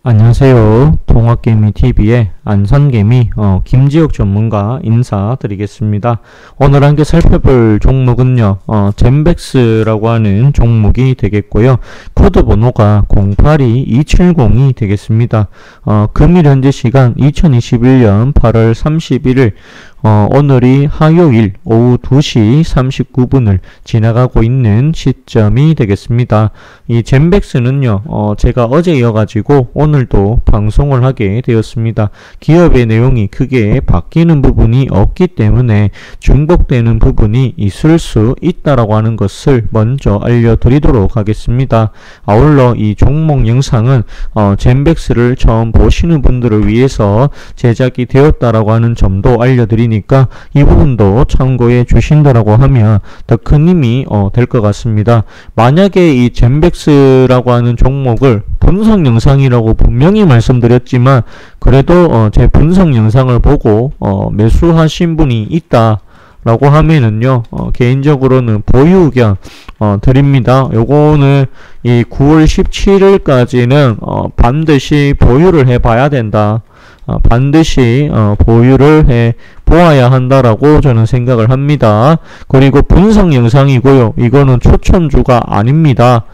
안녕하세요. 동학개미TV의 안산개미 김지혁 전문가 인사드리겠습니다. 오늘 함께 살펴볼 종목은요, 젠백스라고 하는 종목이 되겠고요. 코드 번호가 082270이 되겠습니다. 금일 현재 시간 2021년 8월 31일 오늘이 화요일 오후 2시 39분을 지나가고 있는 시점이 되겠습니다. 이 젠백스는요, 제가 어제 이어가지고 오늘도 방송을 하게 되었습니다. 기업의 내용이 크게 바뀌는 부분이 없기 때문에 중복되는 부분이 있을 수 있다라고 하는 것을 먼저 알려드리도록 하겠습니다. 아울러 이 종목 영상은 젠백스를 처음 보시는 분들을 위해서 제작이 되었다라고 하는 점도 알려드리니까 이 부분도 참고해 주신다라고 하면 더 큰 힘이 될 것 같습니다. 만약에 이 젠백스라고 하는 종목을 분석 영상이라고 분명히 말씀드렸지만 그래도 제 분석 영상을 보고 매수하신 분이 있다 라고 하면은요, 개인적으로는 보유 의견 드립니다. 요거는 이 9월 17일까지는 반드시 보유를 해 봐야 된다. 반드시 보유를 해 보아야 한다라고 저는 생각을 합니다. 그리고 분석 영상이고요. 이거는 추천주가 아닙니다.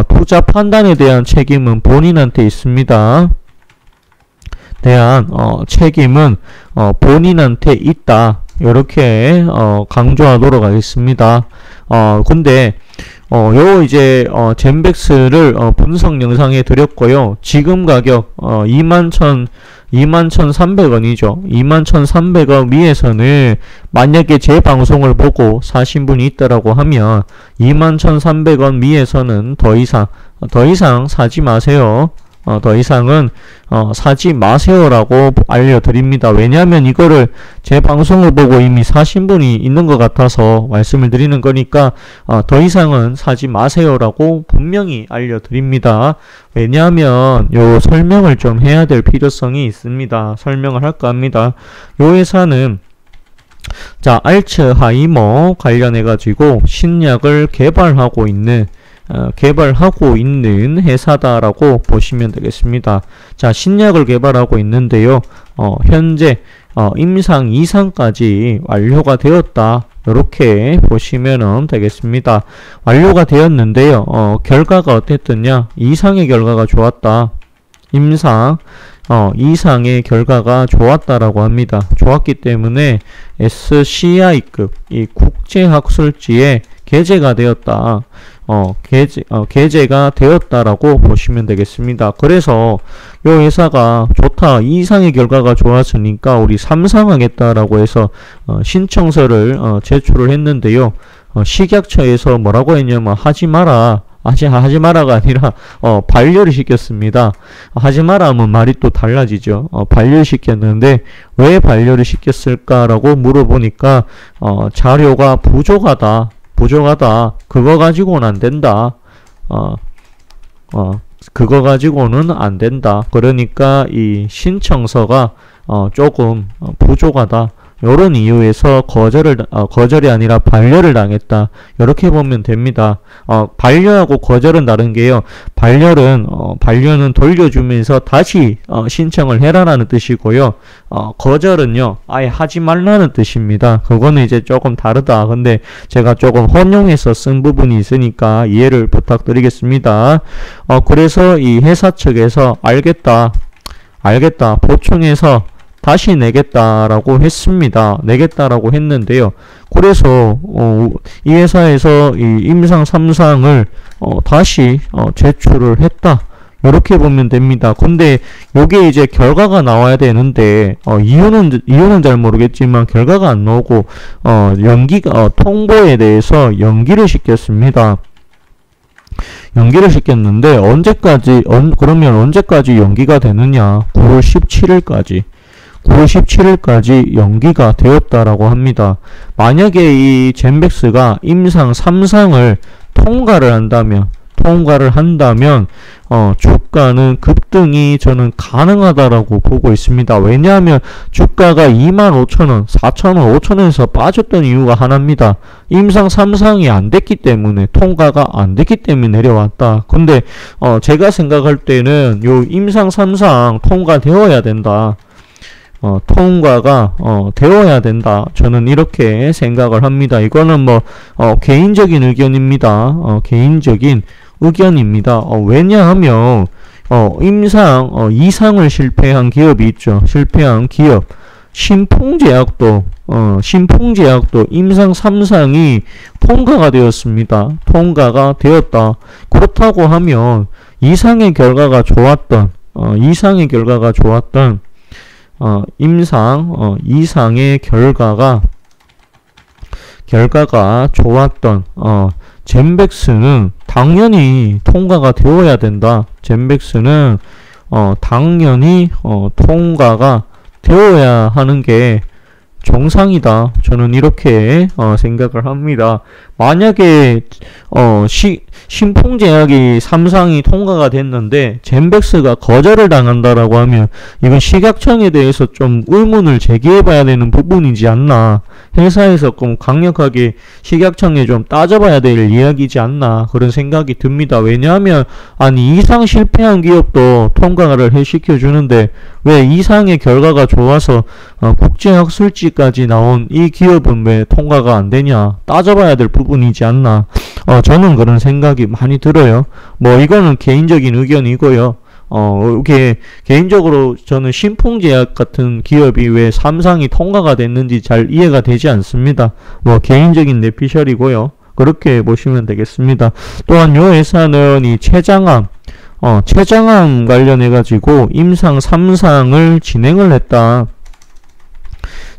투자 판단에 대한 책임은 본인한테 있습니다. 책임은 본인한테 있다. 이렇게 강조하도록 하겠습니다. 근데 이제 젠백스를 분석 영상에 드렸고요. 지금 가격 21,300원이죠. 21,300원 위에서는 만약에 제 방송을 보고 사신 분이 있다라고 하면 21,300원 위에서는 더 이상 사지 마세요. 더 이상은 사지 마세요라고 알려드립니다. 왜냐하면 이거를 제 방송을 보고 이미 사신 분이 있는 것 같아서 말씀을 드리는 거니까 더 이상은 사지 마세요라고 분명히 알려드립니다. 왜냐하면 요 설명을 좀 해야 될 필요성이 있습니다. 설명을 할까 합니다. 요 회사는 알츠하이머 관련해 가지고 신약을 개발하고 있는 회사다라고 보시면 되겠습니다. 신약을 개발하고 있는데요. 현재 임상 2상까지 완료가 되었다. 이렇게 보시면 되겠습니다. 완료가 되었는데요. 결과가 어땠더냐? 2상의 결과가 좋았다. 임상 2상의 결과가 좋았다라고 합니다. 좋았기 때문에 SCI급 이 국제학술지에 게재가 되었다. 게재가 되었다라고 보시면 되겠습니다. 그래서 이 회사가 좋다. 2상의 결과가 좋았으니까 우리 3상 하겠다라고 해서 신청서를 제출을 했는데요. 식약처에서 뭐라고 했냐면 하지 마라가 아니라 반려를 시켰습니다. 하지 마라 하면 말이 또 달라지죠. 반려를 시켰는데 왜 반려를 시켰을까라고 물어보니까 자료가 부족하다. 그거 가지고는 안 된다. 그거 가지고는 안 된다. 그러니까 이 신청서가 조금 부족하다. 요런 이유에서 거절이 아니라 반려를 당했다. 이렇게 보면 됩니다. 반려하고 거절은 다른 게요. 반려는 돌려주면서 다시 신청을 해라라는 뜻이고요. 거절은요, 아예 하지 말라는 뜻입니다. 그거는 이제 조금 다르다. 근데 제가 조금 혼용해서 쓴 부분이 있으니까 이해를 부탁드리겠습니다. 그래서 이 회사 측에서 알겠다. 보충해서 다시 내겠다라고 했습니다. 내겠다라고 했는데요. 그래서 이 회사에서 이 임상 3상을 다시 제출을 했다. 이렇게 보면 됩니다. 근데 요게 이제 결과가 나와야 되는데 이유는 잘 모르겠지만 결과가 안 나오고 통보에 대해서 연기를 시켰습니다. 연기를 시켰는데 그러면 언제까지 연기가 되느냐? 9월 17일까지 연기가 되었다라고 합니다. 만약에 이 젠백스가 임상 3상을 통과를 통과를 한다면 주가는 급등이 저는 가능하다라고 보고 있습니다. 왜냐하면 주가가 25,000원, 4,000원, 5,000원에서 빠졌던 이유가 하나입니다. 임상 3상이 안 됐기 때문에, 통과가 안 됐기 때문에 내려왔다. 근데 제가 생각할 때는 요 임상 3상 통과되어야 된다. 통과가 되어야 된다. 저는 이렇게 생각을 합니다. 이거는 뭐 개인적인 의견입니다. 개인적인 의견입니다. 왜냐하면 임상 2상을 실패한 기업이 있죠. 실패한 기업 신풍제약도 임상 3상이 통과가 되었습니다. 통과가 되었다. 그렇다고 하면 이상의 결과가 좋았던 임상 2상의 결과가 좋았던 젠백스는 당연히 통과가 되어야 된다. 젠백스는 당연히 통과가 되어야 하는 게 정상이다. 저는 이렇게 생각을 합니다. 만약에 신풍제약이 3상이 통과가 됐는데 젠백스가 거절을 당한다라고 하면 이건 식약청에 대해서 좀 의문을 제기해 봐야 되는 부분이지 않나. 회사에서 좀 강력하게 식약청에 좀 따져봐야 될 이야기지 않나, 그런 생각이 듭니다. 왜냐하면 아니 2상 실패한 기업도 통과를 시켜주는데 왜 2상의 결과가 좋아서 국제학술지까지 나온 이 기업은 왜 통과가 안 되냐, 따져봐야 될 부분이지 않나. 저는 그런 생각이 많이 들어요. 뭐 이거는 개인적인 의견이고요. 이게 개인적으로 저는 신풍제약 같은 기업이 왜 3상이 통과가 됐는지 잘 이해가 되지 않습니다. 뭐 개인적인 내피셜이고요. 그렇게 보시면 되겠습니다. 또한 요 회사는 이 췌장암 관련해가지고 임상 3상을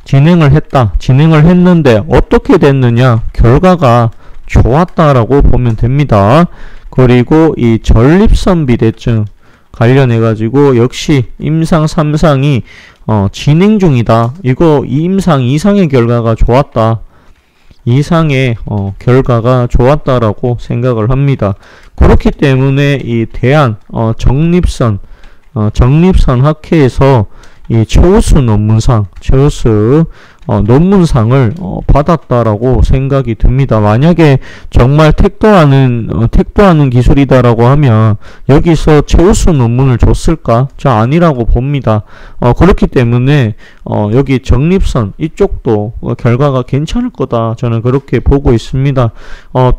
진행을 했는데 어떻게 됐느냐? 결과가 좋았다라고 보면 됩니다. 그리고 이 전립선 비대증 관련해가지고 역시 임상 3상이 진행 중이다. 이거 임상 2상의 결과가 좋았다. 2상의 결과가 좋았다라고 생각을 합니다. 그렇기 때문에 이 대한 정립선 학회에서 이 최우수 논문상을 받았다라고 생각이 듭니다. 만약에 정말 택도하는 기술이다라고 하면 여기서 최우수 논문을 줬을까? 저 아니라고 봅니다. 그렇기 때문에 여기 정립선 이쪽도 결과가 괜찮을 거다. 저는 그렇게 보고 있습니다.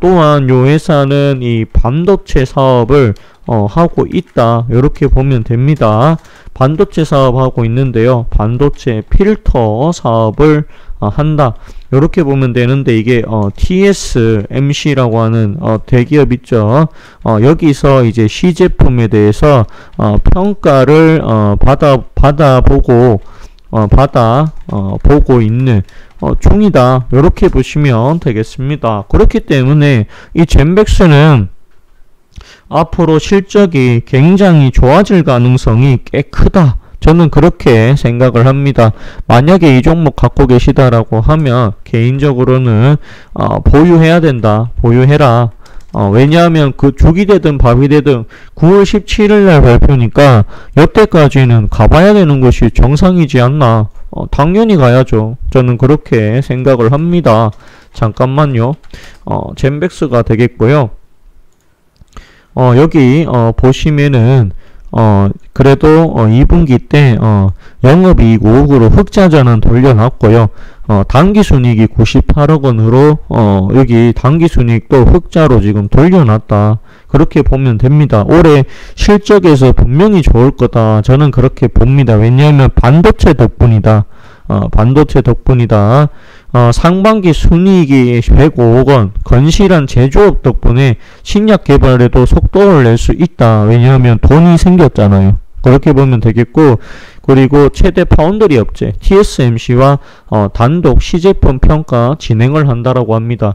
또한 요 회사는 이 반도체 사업을 하고 있다. 이렇게 보면 됩니다. 반도체 사업하고 있는데요. 반도체 필터 사업을 한다. 이렇게 보면 되는데 이게 TSMC라고 하는 대기업 있죠. 여기서 이제 시제품에 대해서 평가를 받아보고 있는 중이다. 이렇게 보시면 되겠습니다. 그렇기 때문에 이 젠백스는 앞으로 실적이 굉장히 좋아질 가능성이 꽤 크다. 저는 그렇게 생각을 합니다. 만약에 이 종목 갖고 계시다라고 하면 개인적으로는 보유해야 된다. 보유해라. 왜냐하면 그 죽이 되든 밥이 되든 9월 17일 날 발표니까 여태까지는 가봐야 되는 것이 정상이지 않나. 당연히 가야죠. 저는 그렇게 생각을 합니다. 잠깐만요. 젠백스가 되겠고요. 여기 보시면은 그래도 2분기 때 영업이익 5억으로 흑자전환 돌려놨고요. 당기순이익이 98억 원으로 여기 당기순이익도 흑자로 지금 돌려놨다. 그렇게 보면 됩니다. 올해 실적에서 분명히 좋을 거다. 저는 그렇게 봅니다. 왜냐하면 반도체 덕분이다. 상반기 순이익이 105억 원, 건실한 제조업 덕분에 신약 개발에도 속도를 낼 수 있다. 왜냐하면 돈이 생겼잖아요. 그렇게 보면 되겠고, 그리고 최대 파운드리 업체 TSMC와 단독 시제품 평가 진행을 한다라고 합니다.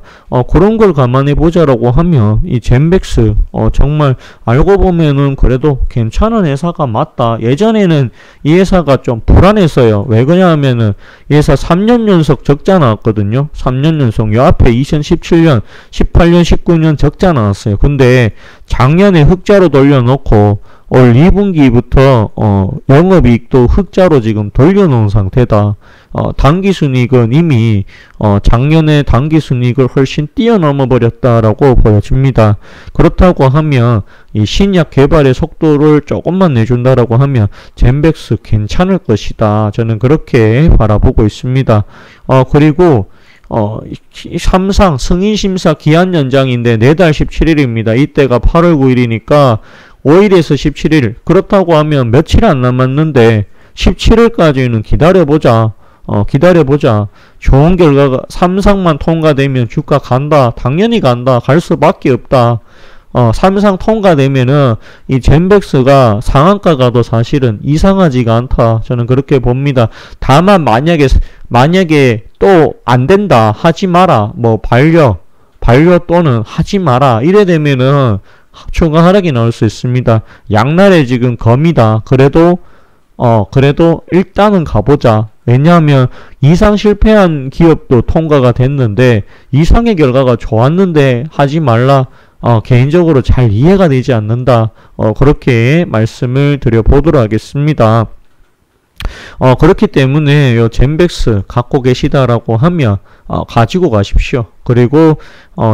그런 걸 감안해 보자라고 하면 이 젠백스 정말 알고 보면은 그래도 괜찮은 회사가 맞다. 예전에는 이 회사가 좀 불안했어요. 왜 그러냐면은 이 회사 3년 연속 적자 나왔거든요. 3년 연속. 요 앞에 2017년, 18년, 19년 적자 나왔어요. 근데 작년에 흑자로 돌려놓고 올 2분기부터 영업이익도 흑자로 지금 돌려놓은 상태다. 당기순이익은 이미 작년에 당기순이익을 훨씬 뛰어넘어 버렸다라고 보여집니다. 그렇다고 하면 이 신약 개발의 속도를 조금만 내준다라고 하면 젠백스 괜찮을 것이다. 저는 그렇게 바라보고 있습니다. 그리고 삼상 승인심사 기한 연장인데 내달 17일입니다. 이때가 8월 9일이니까 5일에서 17일. 그렇다고 하면 며칠 안 남았는데 17일까지는 기다려보자. 기다려보자. 좋은 결과가 삼상만 통과되면 주가 간다. 당연히 간다. 갈 수밖에 없다. 삼상 통과되면은 이 젠백스가 상한가 가도 사실은 이상하지가 않다. 저는 그렇게 봅니다. 다만 만약에 또 안 된다. 하지 마라. 뭐 반려 또는 하지 마라. 이래 되면은 추가 하락이 나올 수 있습니다. 양날에 지금 검이다. 그래도 일단은 가보자. 왜냐하면 이상 실패한 기업도 통과가 됐는데 이상의 결과가 좋았는데 하지 말라. 개인적으로 잘 이해가 되지 않는다. 그렇게 말씀을 드려보도록 하겠습니다. 그렇기 때문에 요 젠백스 갖고 계시다라고 하면 가지고 가십시오. 그리고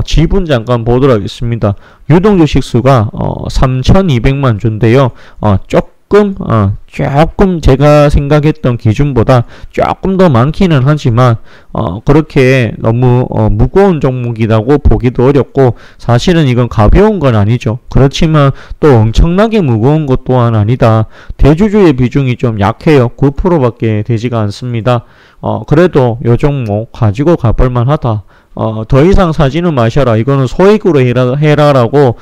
지분 잠깐 보도록 하겠습니다. 유동주식 수가 3,200만 주인데요. 조금 제가 생각했던 기준보다 조금 더 많기는 하지만 그렇게 너무 무거운 종목이라고 보기도 어렵고 사실은 이건 가벼운 건 아니죠. 그렇지만 또 엄청나게 무거운 것 또한 아니다. 대주주의 비중이 좀 약해요. 9%밖에 되지가 않습니다. 그래도 요 종목 가지고 가볼만 하다. 더 이상 사지는 마셔라. 이거는 소액으로 해라라고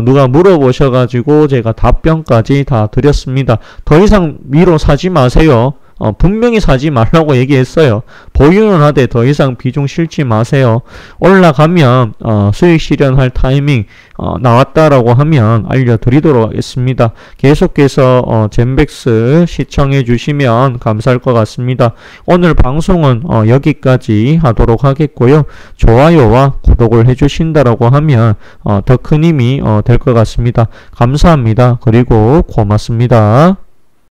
누가 물어보셔가지고 제가 답변까지 다 드렸습니다. 더 이상 위로 사지 마세요. 분명히 사지 말라고 얘기했어요. 보유는 하되 더 이상 비중 실지 마세요. 올라가면 수익 실현할 타이밍 나왔다라고 하면 알려드리도록 하겠습니다. 계속해서 젠백스 시청해 주시면 감사할 것 같습니다. 오늘 방송은 여기까지 하도록 하겠고요. 좋아요와 구독을 해주신다라고 하면 더 큰 힘이 될 것 같습니다. 감사합니다. 그리고 고맙습니다.